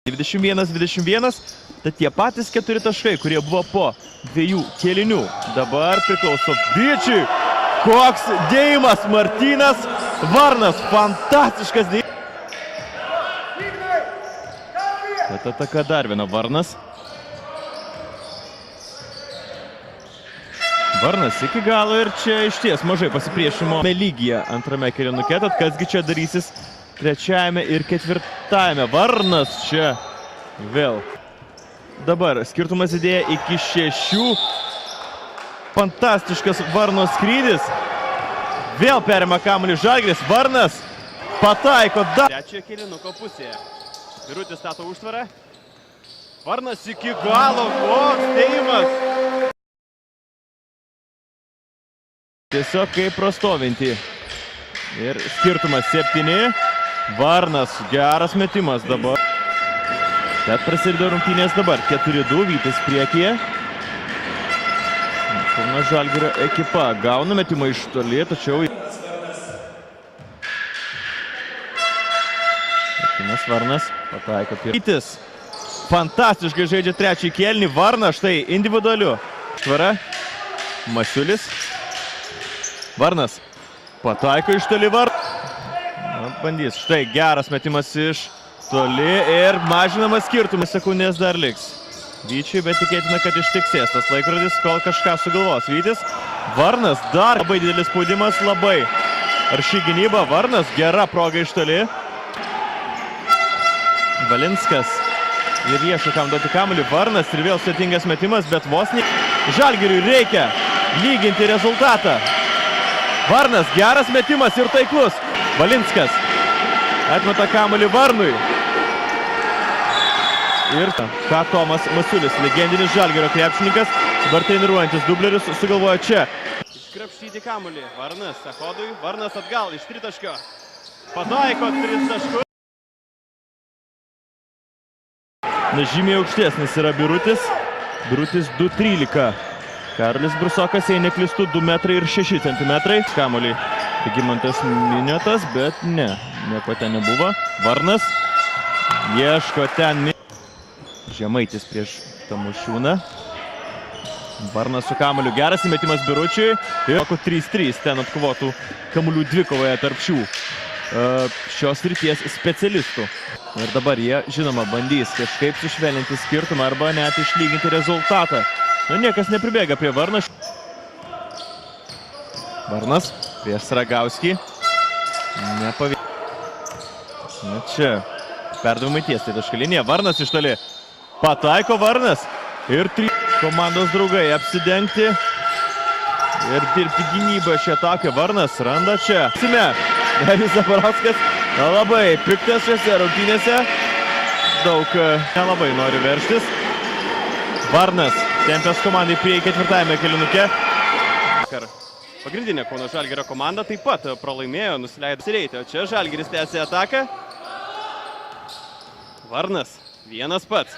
21-21, tad tie patys 4 taškai, kurie buvo po 2 kėlinių. Dabar priklauso Bičiui. Koks dėjimas Martynas Varnas. Fantastiškas dėjimas. Tad ataka dar viena Varnas. Varnas iki galo ir čia išties mažai pasipriešimo lygyje antrame kėlinuke. Tad kasgi čia darysis trečiajame ir ketvirtajame. Varnas čia vėl. Dabar skirtumas didėja iki 6. Fantastiškas Varno skrydis. Vėl perima kamuolį Žalgiris. Varnas pataiko dar. Trečiojo kėlinuko pusėje. Birutis stato užtvarą. Varnas iki galo. Koks dėjimas. Tiesiog kaip prastovinti. Ir skirtumas 7. Varnas, geras metimas dabar. Bet prasidėjo rungtynės dabar. 4-2, Vytis priekyje. Kauno Žalgirio ekipa gauna metimą iš toli, tačiau... Martynas Varnas pataiko pirmą. Vytis fantastiškai žaidžia trečiąjį kėlinį. Varnas štai individualiu. Švara. Masiulis. Varnas pataiko iš toli bandys. Štai geras metimas iš toli ir mažinamas skirtumas. Sekundės dar liks. Vyčiui, bet tikėtina, kad ištiksės tas laikrodis, kol kažką sugalvos. Vytis. Varnas dar labai didelis spaudimas, labai arši gynyba. Varnas gera proga iš toli. Valinskas ir ieško kam duoti kamuolį. Varnas ir vėl sudėtingas metimas, bet vos ne. Žalgiriui reikia lyginti rezultatą. Varnas, geras metimas ir taiklus. Valinskas atmeta kamuolį Varnui. Ir ką Tomas Masiulis, legendinis Žalgirio krepšininkas, dabar treniruojantis dublerius, sugalvoja čia. Iškrapštyti kamuolį. Varnas Achodui. Varnas atgal iš tritaškio. Pataiko 3 taškus. Žymiai aukštesnis yra Birutis. Birutis 2.13. Karolis Brusokas, jei neklystu, 2 metrai ir 6 centimetrai. Kamuolį Žygimantas Miniotas, bet ne, nieko ten nebuvo. Varnas ieško ten Žemaitis prieš Tamošiūną. Varnas su kamuoliu, geras įmetimas Biručiui. Ir 3-3 ten atkovotų kamuolių dvikovoje tarp šios ryties specialistų. Ir dabar jie, žinoma, bandys kažkaip sušvelninti skirtumą arba net išlyginti rezultatą. Nu, niekas nepribėga prie Varnas. Varnas prieš Sragauskį. Nepavyko. Na čia. Perdavimai tiesiai taškalinėje. Varnas iš toli. Pataiko Varnas. Ir 3 komandos draugai apsidengti. Ir dirbti gynybą šią ataką. Varnas randa čia. Davis Zaparauskas labai piktas šiose rungtynėse. Daug nelabai nori verštis. Varnas tempęs komandai prie ketvirtajame kėlinuke. Pagrindinė Kauno Žalgirio komanda taip pat pralaimėjo, nusileido Sireitė. O čia Žalgiris tęsė ataką. Varnas vienas pats.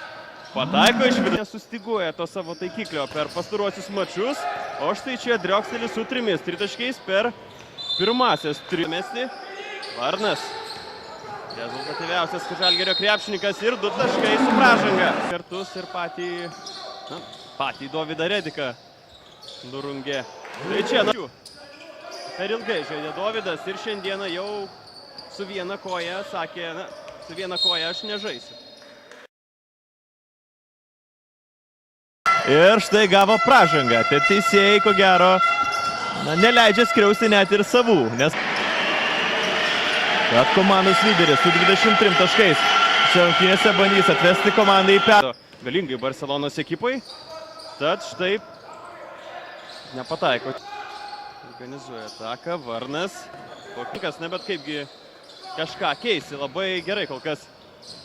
Pataiko iš vidų. Nesustiguoja to savo taikiklio per pastaruosius mačius. O štai čia Driokstelis su 3 tritaškiais per pirmasias 3 mesti. Varnas. Rezultatyviausias Žalgirio krepšininkas ir 2 taškai su pražanga. Kartus ir patį Dovydą Rediką nurungė. Tai čia per ilgai žaidė Dovydas ir šiandieną jau su viena koja sakė, su viena koja aš nežaisiu. Ir štai gavo pražangą. Tai teisėjai, ko gero, neleidžia skriausti net ir savų, nes kad komandos lyderis su 23 taškais šią rungtynėse bandys atvesti komandą į pergalę. Galingai Barcelonos ekipai, tad štai nepataiko. Organizuoja ataką, Varnas. Kokikas, ne bet kaipgi kažką keisi. Labai gerai kol kas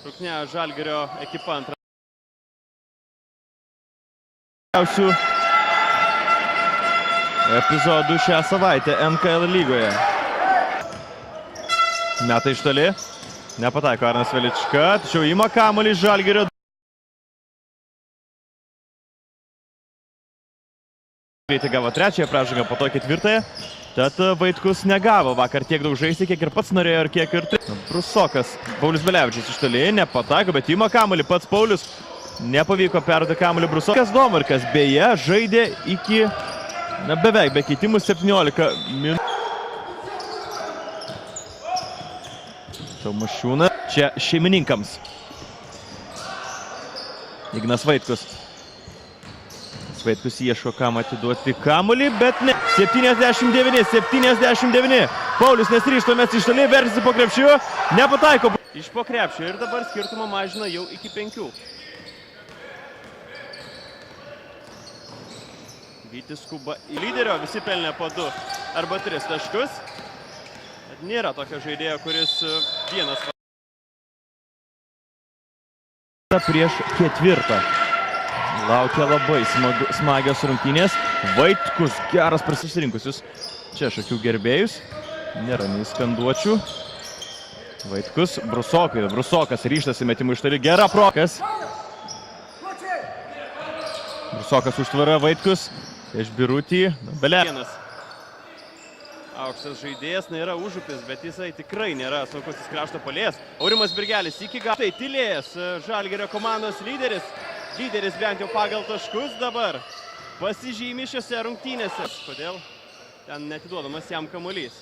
rungtyniauja Žalgirio ekipa antrą. Epizodų šią savaitę NKL lygoje. Meta iš toli. Nepataiko Arnas Velička, tačiau ima kamuolį Žalgirio. Greitai gavo trečiąją pražangą, po to ketvirtąją. Tad Vaitkus negavo vakar tiek daug žaisti, kiek ir pats norėjo ir kiek ir... Brusokas. Paulius Belevičius iš toli, nepataiko, bet ima kamuolį. Pats Paulius nepavyko perduoti kamuolį Brusokas. Domarkas beje žaidė iki, beveik be keitimų 17 minučių. Tomašiūnas čia šeimininkams. Ignas Vaitkus. Vaitkus ieško kam atiduoti kamuolį, bet ne. 79. Paulius nesiryžto mesti iš toli, veržiasi po krepšiu, nepataiko. Iš po krepšio ir dabar skirtumą mažina jau iki 5. Vytis skuba į lyderio, visi pelnė po 2 arba 3 taškus. Nėra tokio žaidėjo, kuris vienas prieš 4. Laukia labai smagios rungtynės. Vaitkus geras prasirinkusius čia šakių gerbėjus. Nėra nei skanduočių. Vaitkus, Brusokas ryžtasi metimų iš toli. Gera prokas. Brusokas užtvara Vaitkus. Iš Birutį. Belėnas. Aukštas žaidėjas, nėra Užupis, bet jisai tikrai nėra sunkusis krašto puolėjas. Aurimas Birgelis iki galo. Tai Tylėjęs, Žalgirio komandos lyderis. Lyderis bent jau pagal taškus dabar pasižymi šiose rungtynėse. Kodėl ten netiduodamas jam kamuolys?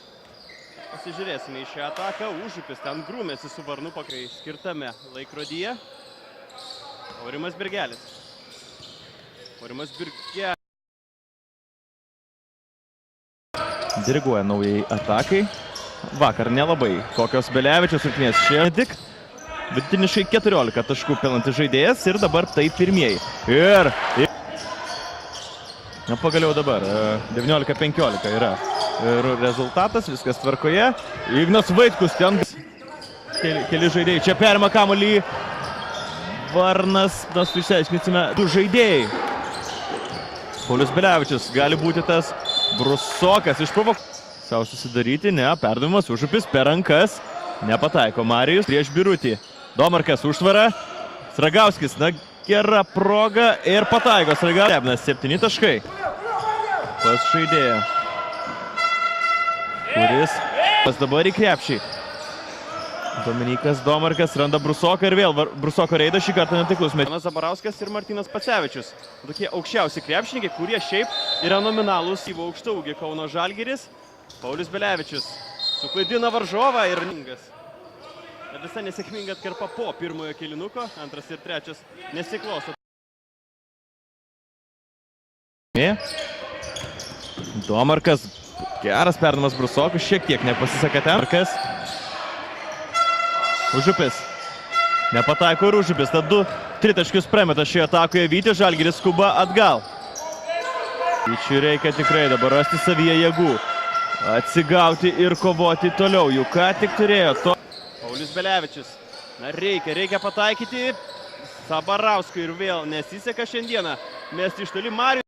Pasižiūrėsime į šią ataką. Užupis ten grūmėsi su Varnu pakai skirtame laikrodyje. Aurimas Birgelis. Diriguoja naujai atakai. Vakar nelabai kokios Belevičiaus rungtynės. Šie tik vidutiniškai 14 taškų pelantis žaidėjas ir dabar tai pirmieji. Ir pagaliau dabar 19-15 yra rezultatas, viskas tvarkoje. Ignas Vaitkus ten keli žaidėjai. Čia perima kamuolį Varnas, mes išsiaiškinsime 2 žaidėjai. Paulius Belevičius gali būti tas. Brusokas išprovoko. Sau susidaryti, ne, perdavimas Užupis per rankas. Nepataiko Marijus prieš Birutį. Domarkas užtvara. Sragauskis, gera proga ir pataiko Sragauskis. 7 taškai. Pas žaidėją. Kuris dabar į krepšį. Dominykas Domarkas randa Brusoką ir vėl Brusoko reidas šį kartą netiklus. Zabarauskas ir Martynas Pacevičius. Tokie aukščiausi krepšininkai, kurie šiaip yra nominalūs į aukštaūgį Kauno Žalgiris. Paulius Belevičius suklaidina varžovą ir visa nesėkminga atkarpa po pirmojo kėlinuko. 2 ir 3 nesiklosto. Domarkas, geras perdavimas Brusokui, šiek tiek nepasiseka ten. Užupis. Nepataiko ir Užupis. Tad 2 tritaškius prameta šioje atakoje Vytis. Žalgiris skuba atgal. Vyčiui reikia tikrai dabar rasti savyje jėgų. Atsigauti ir kovoti toliau. Juk ką tik turėjo to. Paulius Belevičius. Reikia pataikyti. Sabarauskui ir vėl nesiseka šiandieną. Mesti iš toli Marijus.